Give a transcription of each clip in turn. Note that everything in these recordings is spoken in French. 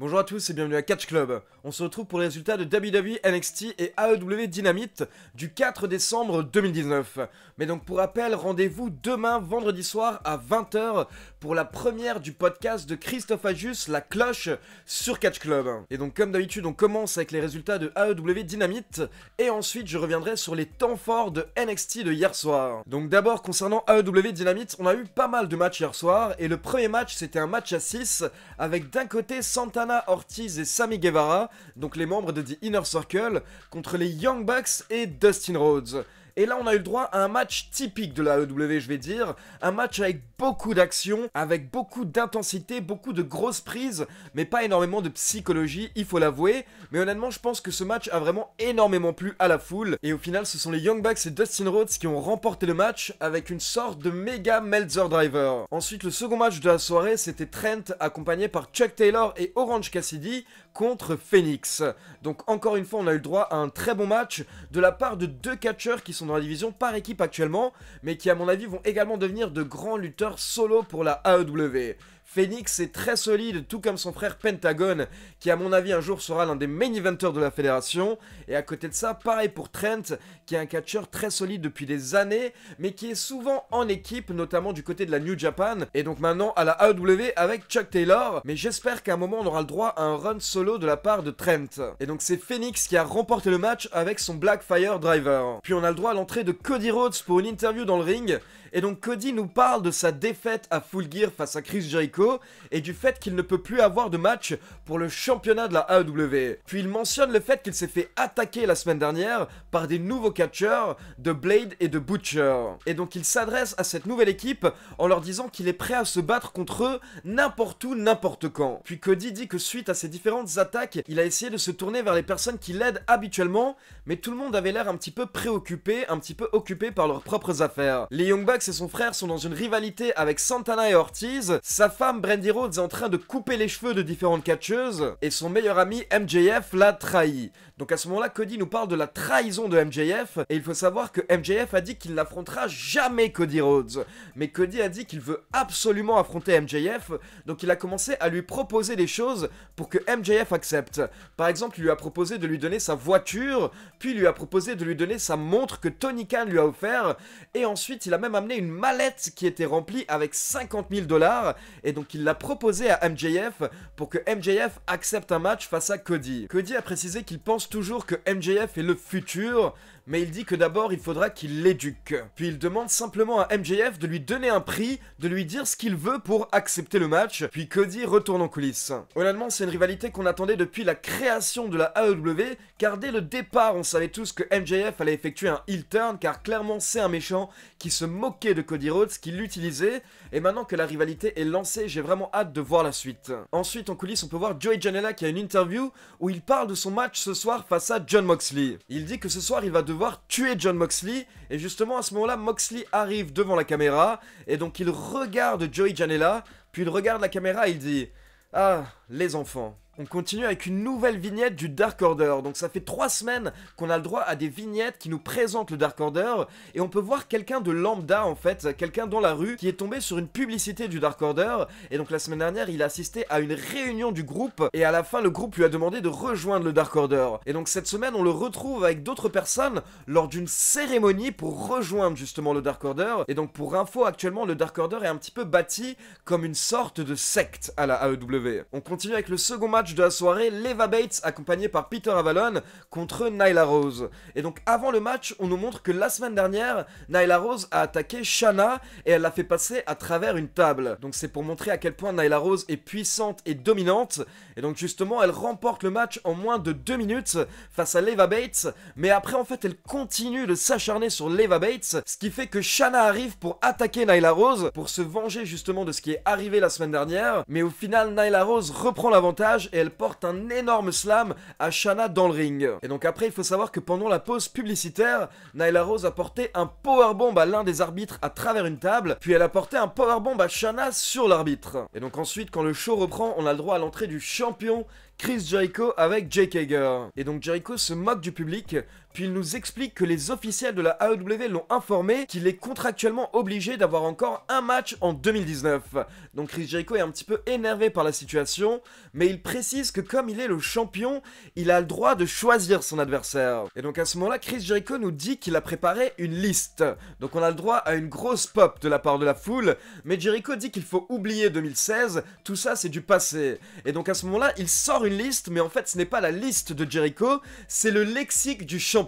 Bonjour à tous et bienvenue à Catch Club. On se retrouve pour les résultats de WWE NXT et AEW Dynamite du 4 décembre 2019. Mais donc pour rappel, rendez-vous demain vendredi soir à 20 h pour la première du podcast de Christophe Ajus, La Cloche, sur Catch Club. Et donc comme d'habitude, on commence avec les résultats de AEW Dynamite et ensuite je reviendrai sur les temps forts de NXT de hier soir. Donc d'abord concernant AEW Dynamite, on a eu pas mal de matchs hier soir et le premier match c'était un match à 6 avec d'un côté Santana, Ortiz et Sammy Guevara, donc les membres de The Inner Circle, contre les Young Bucks et Dustin Rhodes. Et là on a eu le droit à un match typique de la AEW, je vais dire, un match avec beaucoup d'action, avec beaucoup d'intensité, beaucoup de grosses prises, mais pas énormément de psychologie, il faut l'avouer, mais honnêtement je pense que ce match a vraiment énormément plu à la foule, et au final ce sont les Young Bucks et Dustin Rhodes qui ont remporté le match avec une sorte de méga Meltzer Driver. Ensuite le second match de la soirée c'était Trent accompagné par Chuck Taylor et Orange Cassidy contre Phoenix. Donc encore une fois on a eu le droit à un très bon match de la part de deux catcheurs qui sont dans la division par équipe actuellement, mais qui à mon avis vont également devenir de grands lutteurs solo pour la AEW. Phoenix est très solide, tout comme son frère Pentagon, qui à mon avis un jour sera l'un des main eventers de la fédération. Et à côté de ça, pareil pour Trent, qui est un catcheur très solide depuis des années, mais qui est souvent en équipe, notamment du côté de la New Japan, et donc maintenant à la AEW avec Chuck Taylor. Mais j'espère qu'à un moment on aura le droit à un run solo de la part de Trent. Et donc c'est Phoenix qui a remporté le match avec son Blackfire Driver. Puis on a le droit à l'entrée de Cody Rhodes pour une interview dans le ring. Et donc Cody nous parle de sa défaite à Full Gear face à Chris Jericho et du fait qu'il ne peut plus avoir de match pour le championnat de la AEW. Puis il mentionne le fait qu'il s'est fait attaquer la semaine dernière par des nouveaux catcheurs de Blade et de Butcher. Et donc il s'adresse à cette nouvelle équipe en leur disant qu'il est prêt à se battre contre eux n'importe où, n'importe quand. Puis Cody dit que suite à ces différentes attaques, il a essayé de se tourner vers les personnes qui l'aident habituellement, mais tout le monde avait l'air un petit peu préoccupé, un petit peu occupé par leurs propres affaires. Les Young Bucks et son frère sont dans une rivalité avec Santana et Ortiz, sa femme Brandy Rhodes est en train de couper les cheveux de différentes catcheuses, et son meilleur ami MJF l'a trahi. Donc à ce moment-là, Cody nous parle de la trahison de MJF, et il faut savoir que MJF a dit qu'il n'affrontera jamais Cody Rhodes. Mais Cody a dit qu'il veut absolument affronter MJF, donc il a commencé à lui proposer des choses pour que MJF accepte. Par exemple, il lui a proposé de lui donner sa voiture, puis il lui a proposé de lui donner sa montre que Tony Khan lui a offert, et ensuite il a même amené une mallette qui était remplie avec 50 000 $, et donc il l'a proposé à MJF pour que MJF accepte un match face à Cody. Cody a précisé qu'il pense toujours que MJF est le futur, mais il dit que d'abord il faudra qu'il l'éduque. Puis il demande simplement à MJF de lui donner un prix, de lui dire ce qu'il veut pour accepter le match, puis Cody retourne en coulisses. Honnêtement c'est une rivalité qu'on attendait depuis la création de la AEW, car dès le départ on savait tous que MJF allait effectuer un heel turn, car clairement c'est un méchant qui se moquait de Cody Rhodes, qui l'utilisait, et maintenant que la rivalité est lancée, j'ai vraiment hâte de voir la suite. Ensuite en coulisses on peut voir Joey Janela qui a une interview où il parle de son match ce soir face à Jon Moxley. Il dit que ce soir il va devoir tuer Jon Moxley, et justement à ce moment-là Moxley arrive devant la caméra, et donc il regarde Joey Janela, puis il regarde la caméra et il dit « Ah, les enfants ». On continue avec une nouvelle vignette du Dark Order. Donc ça fait 3 semaines qu'on a le droit à des vignettes qui nous présentent le Dark Order, et on peut voir quelqu'un de lambda en fait, quelqu'un dans la rue qui est tombé sur une publicité du Dark Order, et donc la semaine dernière il a assisté à une réunion du groupe, et à la fin le groupe lui a demandé de rejoindre le Dark Order. Et donc cette semaine on le retrouve avec d'autres personnes lors d'une cérémonie pour rejoindre justement le Dark Order. Et donc pour info, actuellement le Dark Order est un petit peu bâti comme une sorte de secte à la AEW. On continue avec le second match de la soirée, Leva Bates accompagné par Peter Avalon contre Nyla Rose. Et donc avant le match on nous montre que la semaine dernière Nyla Rose a attaqué Shayna et elle l'a fait passer à travers une table. Donc c'est pour montrer à quel point Nyla Rose est puissante et dominante, et donc justement elle remporte le match en moins de 2 minutes face à Leva Bates, mais après en fait elle continue de s'acharner sur Leva Bates, ce qui fait que Shayna arrive pour attaquer Nyla Rose pour se venger justement de ce qui est arrivé la semaine dernière, mais au final Nyla Rose reprend l'avantage et elle porte un énorme slam à Shayna dans le ring. Et donc après il faut savoir que pendant la pause publicitaire, Nyla Rose a porté un powerbomb à l'un des arbitres à travers une table, puis elle a porté un powerbomb à Shayna sur l'arbitre. Et donc ensuite quand le show reprend, on a le droit à l'entrée du champion Chris Jericho avec Jake Hager. Et donc Jericho se moque du public, puis il nous explique que les officiels de la AEW l'ont informé qu'il est contractuellement obligé d'avoir encore un match en 2019. Donc Chris Jericho est un petit peu énervé par la situation, mais il précise que comme il est le champion, il a le droit de choisir son adversaire. Et donc à ce moment-là, Chris Jericho nous dit qu'il a préparé une liste. Donc on a le droit à une grosse pop de la part de la foule, mais Jericho dit qu'il faut oublier 2016, tout ça c'est du passé. Et donc à ce moment-là, il sort une liste, mais en fait ce n'est pas la liste de Jericho, c'est le lexique du champion.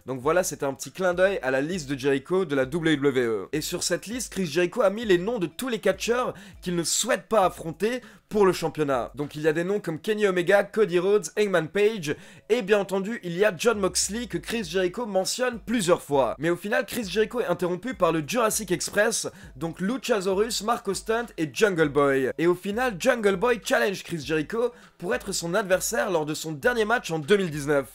Donc voilà, c'était un petit clin d'œil à la liste de Jericho de la WWE. Et sur cette liste, Chris Jericho a mis les noms de tous les catcheurs qu'il ne souhaite pas affronter pour le championnat. Donc il y a des noms comme Kenny Omega, Cody Rhodes, Hangman Page, et bien entendu il y a Jon Moxley que Chris Jericho mentionne plusieurs fois. Mais au final, Chris Jericho est interrompu par le Jurassic Express, donc Luchasaurus, Marco Stunt et Jungle Boy. Et au final, Jungle Boy challenge Chris Jericho pour être son adversaire lors de son dernier match en 2019.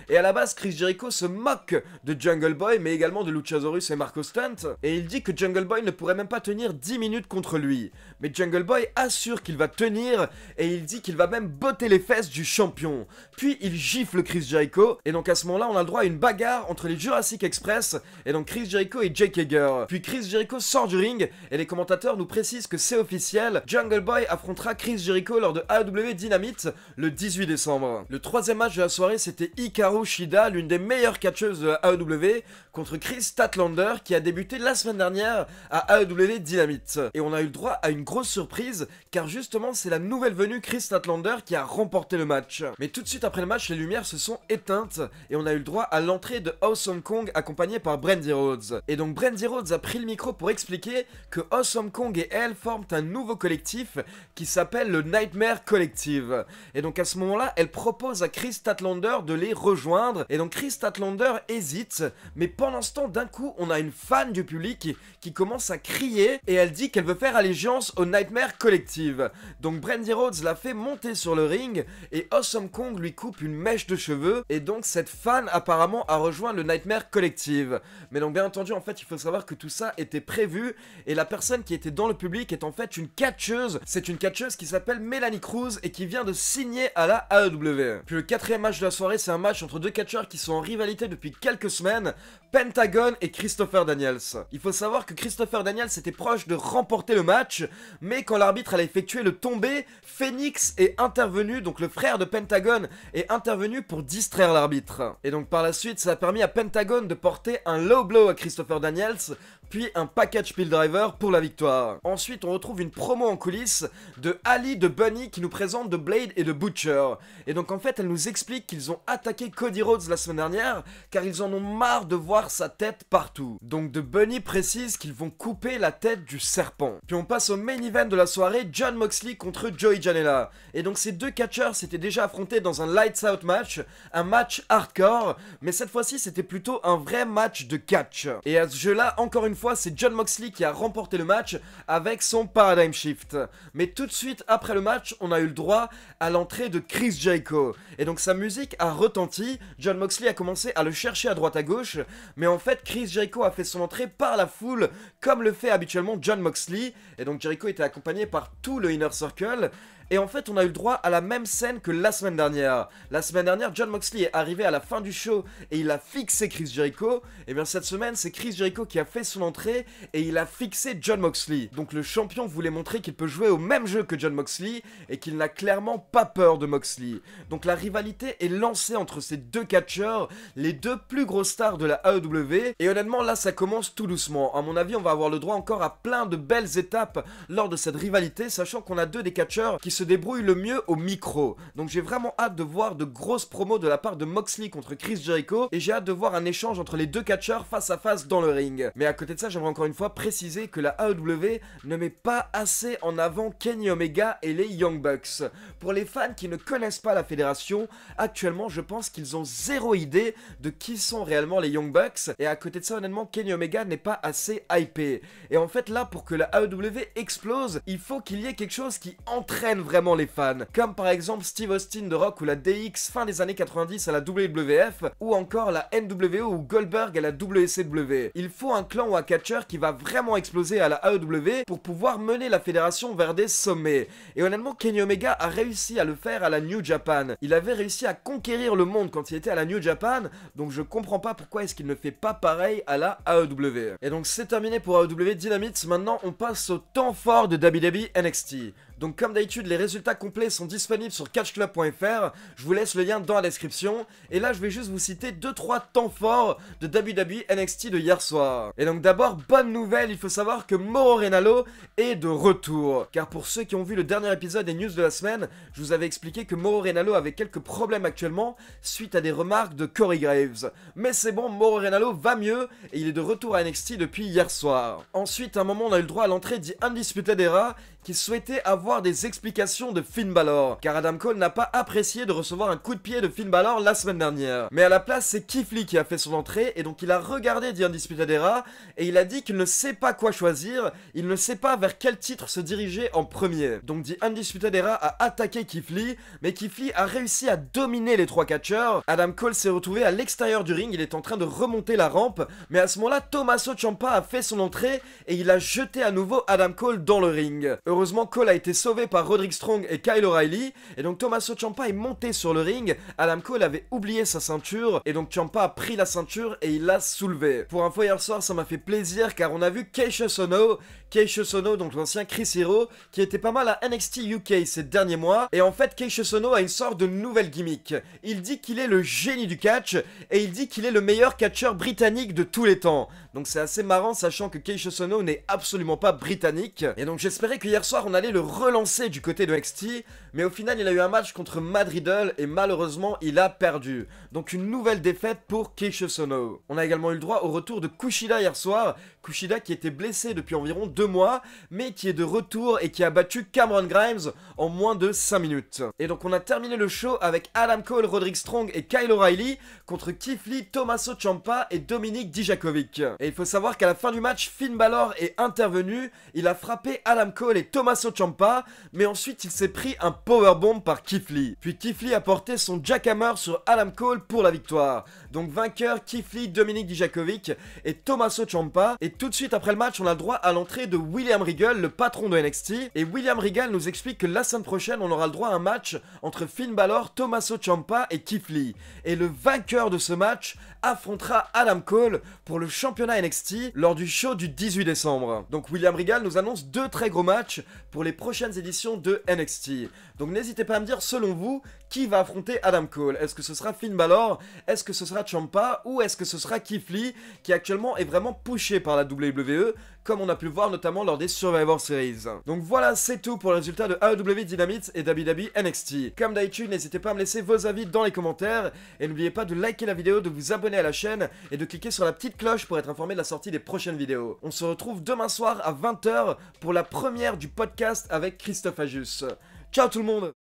Et à la base, Chris Jericho se moque de Jungle Boy, mais également de Luchasaurus et Marco Stunt, et il dit que Jungle Boy ne pourrait même pas tenir 10 minutes contre lui. Mais Jungle Boy assure qu'il va tenir, et il dit qu'il va même botter les fesses du champion. Puis il gifle Chris Jericho, et donc à ce moment-là, on a le droit à une bagarre entre les Jurassic Express, et donc Chris Jericho et Jake Hager. Puis Chris Jericho sort du ring, et les commentateurs nous précisent que c'est officiel, Jungle Boy affrontera Chris Jericho lors de AEW Dynamite le 18 décembre. Le troisième match de la soirée, c'était Hikaru Shida, l'une des meilleures catcheuses de la AEW, contre Chris Statlander, qui a débuté la semaine dernière à AEW Dynamite. Et on a eu le droit à une grosse surprise, car justement c'est la nouvelle venue Chris Statlander qui a remporté le match. Mais tout de suite après le match, les lumières se sont éteintes, et on a eu le droit à l'entrée de Awesome Kong accompagné par Brandi Rhodes. Et donc Brandi Rhodes a pris le micro pour expliquer que Awesome Kong et elle forment un nouveau collectif qui s'appelle le Nightmare Collective. Et donc à ce moment-là, elle propose à Chris Statlander de les rejoindre, et donc Chris Statlander hésite, mais pendant ce temps, d'un coup, on a une fan du public qui commence à crier, et elle dit qu'elle veut faire allégeance au Nightmare Collective. Donc Brandi Rhodes la fait monter sur le ring, et Awesome Kong lui coupe une mèche de cheveux, et donc cette fan apparemment a rejoint le Nightmare Collective. Mais donc bien entendu, en fait, il faut savoir que tout ça était prévu, et la personne qui était dans le public est en fait une catcheuse. C'est une catcheuse qui s'appelle Melanie Cruz, et qui vient de signer à la AEW. Puis le quatrième match de la soirée, c'est un match entre deux catcheurs qui sont en rivalité depuis quelques semaines, Pentagon et Christopher Daniels. Il faut savoir que Christopher Daniels était proche de remporter le match, mais quand l'arbitre allait effectuer le tombé, Phoenix est intervenu, donc le frère de Pentagon est intervenu pour distraire l'arbitre. Et donc par la suite, ça a permis à Pentagon de porter un low blow à Christopher Daniels, puis un package pile driver pour la victoire. Ensuite, on retrouve une promo en coulisses de Ali, de Bunny qui nous présente de Blade et de Butcher. Et donc en fait, elle nous explique qu'ils ont attaqué Cody Rhodes la semaine dernière car ils en ont marre de voir sa tête partout. Donc de Bunny précise qu'ils vont couper la tête du serpent. Puis on passe au main event de la soirée, Jon Moxley contre Joey Janela. Et donc ces deux catcheurs s'étaient déjà affrontés dans un Lights Out match, un match hardcore, mais cette fois-ci c'était plutôt un vrai match de catch. Et à ce jeu-là, encore une fois, c'est Jon Moxley qui a remporté le match avec son Paradigm Shift. Mais tout de suite après le match, on a eu le droit à l'entrée de Chris Jericho. Et donc sa musique a retenti, Jon Moxley a commencé à le chercher à droite à gauche, mais en fait Chris Jericho a fait son entrée par la foule, comme le fait habituellement Jon Moxley. Et donc Jericho était accompagné par tout le Inner Circle. Et en fait, on a eu le droit à la même scène que la semaine dernière. La semaine dernière, Jon Moxley est arrivé à la fin du show et il a fixé Chris Jericho. Et bien cette semaine, c'est Chris Jericho qui a fait son entrée et il a fixé Jon Moxley. Donc le champion voulait montrer qu'il peut jouer au même jeu que Jon Moxley et qu'il n'a clairement pas peur de Moxley. Donc la rivalité est lancée entre ces deux catcheurs, les deux plus grosses stars de la AEW. Et honnêtement, là, ça commence tout doucement. À mon avis, on va avoir le droit encore à plein de belles étapes lors de cette rivalité, sachant qu'on a deux des catcheurs qui se débrouille le mieux au micro. Donc j'ai vraiment hâte de voir de grosses promos de la part de Moxley contre Chris Jericho et j'ai hâte de voir un échange entre les deux catcheurs face à face dans le ring. Mais à côté de ça, j'aimerais encore une fois préciser que la AEW ne met pas assez en avant Kenny Omega et les Young Bucks. Pour les fans qui ne connaissent pas la fédération, actuellement je pense qu'ils ont zéro idée de qui sont réellement les Young Bucks et à côté de ça, honnêtement, Kenny Omega n'est pas assez hypé. Et en fait là, pour que la AEW explose, il faut qu'il y ait quelque chose qui entraîne vraiment vraiment les fans, comme par exemple Steve Austin de Rock ou la DX fin des années 90 à la WWF, ou encore la NWO ou Goldberg à la WCW. Il faut un clan ou un catcheur qui va vraiment exploser à la AEW pour pouvoir mener la fédération vers des sommets. Et honnêtement, Kenny Omega a réussi à le faire à la New Japan. Il avait réussi à conquérir le monde quand il était à la New Japan, donc je comprends pas pourquoi est-ce qu'il ne fait pas pareil à la AEW. Et donc c'est terminé pour AEW Dynamite, maintenant on passe au temps fort de WWE NXT. Donc comme d'habitude, les résultats complets sont disponibles sur catchclub.fr, je vous laisse le lien dans la description, et là je vais juste vous citer 2-3 temps forts de WWE NXT de hier soir. Et donc d'abord, bonne nouvelle, il faut savoir que Mauro Ranallo est de retour, car pour ceux qui ont vu le dernier épisode des news de la semaine, je vous avais expliqué que Mauro Ranallo avait quelques problèmes actuellement, suite à des remarques de Corey Graves. Mais c'est bon, Mauro Ranallo va mieux, et il est de retour à NXT depuis hier soir. Ensuite, à un moment on a eu le droit à l'entrée d'I Undisputed Era, qui souhaitait avoir des explications de Finn Balor, car Adam Cole n'a pas apprécié de recevoir un coup de pied de Finn Balor la semaine dernière. Mais à la place, c'est Keith Lee qui a fait son entrée, et donc il a regardé The Undisputed Era, et il a dit qu'il ne sait pas quoi choisir, il ne sait pas vers quel titre se diriger en premier. Donc The Undisputed Era a attaqué Keith Lee, mais Keith Lee a réussi à dominer les trois catcheurs. Adam Cole s'est retrouvé à l'extérieur du ring, il est en train de remonter la rampe, mais à ce moment-là, Tommaso Ciampa a fait son entrée, et il a jeté à nouveau Adam Cole dans le ring. Heureusement, Cole a été sauvé par Roderick Strong et Kyle O'Reilly, et donc Tommaso Ciampa est monté sur le ring. Adam Cole avait oublié sa ceinture, et donc Ciampa a pris la ceinture et il l'a soulevée. Pour info, hier soir, ça m'a fait plaisir, car on a vu Cassius Ohno, donc l'ancien Chris Hero, qui était pas mal à NXT UK ces derniers mois, et en fait, Cassius Ohno a une sorte de nouvelle gimmick. Il dit qu'il est le génie du catch, et il dit qu'il est le meilleur catcheur britannique de tous les temps. Donc c'est assez marrant, sachant que Cassius Ohno n'est absolument pas britannique, et donc j'espérais que hier soir, on allait le relancer du côté de NXT, mais au final il a eu un match contre Matt Riddle et malheureusement il a perdu. Donc une nouvelle défaite pour Cassius Ohno. On a également eu le droit au retour de Kushida hier soir, Kushida qui était blessé depuis environ 2 mois, mais qui est de retour et qui a battu Cameron Grimes en moins de 5 minutes. Et donc on a terminé le show avec Adam Cole, Roderick Strong et Kyle O'Reilly contre Keith Lee, Tommaso Ciampa et Dominik Dijakovic. Et il faut savoir qu'à la fin du match, Finn Balor est intervenu, il a frappé Adam Cole et Tommaso Ciampa, mais ensuite il s'est pris un powerbomb par Keith Lee. Puis Keith Lee a porté son jackhammer sur Adam Cole pour la victoire. Donc vainqueur Keith Lee, Dominik Dijakovic et Tommaso Ciampa. Et tout de suite après le match, on a le droit à l'entrée de William Regal, le patron de NXT. Et William Regal nous explique que la semaine prochaine, on aura le droit à un match entre Finn Balor, Tommaso Ciampa et Keith Lee. Et le vainqueur de ce match affrontera Adam Cole pour le championnat NXT lors du show du 18 décembre. Donc William Regal nous annonce 2 très gros matchs pour les prochaines éditions de NXT. Donc n'hésitez pas à me dire, selon vous, qui va affronter Adam Cole. Est-ce que ce sera Finn Balor? Est-ce que ce sera Ciampa? Ou est-ce que ce sera Keith Lee, qui actuellement est vraiment pushé par la WWE, comme on a pu le voir notamment lors des Survivor Series. Donc voilà, c'est tout pour le résultat de AEW Dynamite et WWE NXT. Comme d'habitude, n'hésitez pas à me laisser vos avis dans les commentaires, et n'oubliez pas de liker la vidéo, de vous abonner à la chaîne, et de cliquer sur la petite cloche pour être informé de la sortie des prochaines vidéos. On se retrouve demain soir à 20 h pour la première du podcast avec Christophe Ajus. Ciao tout le monde!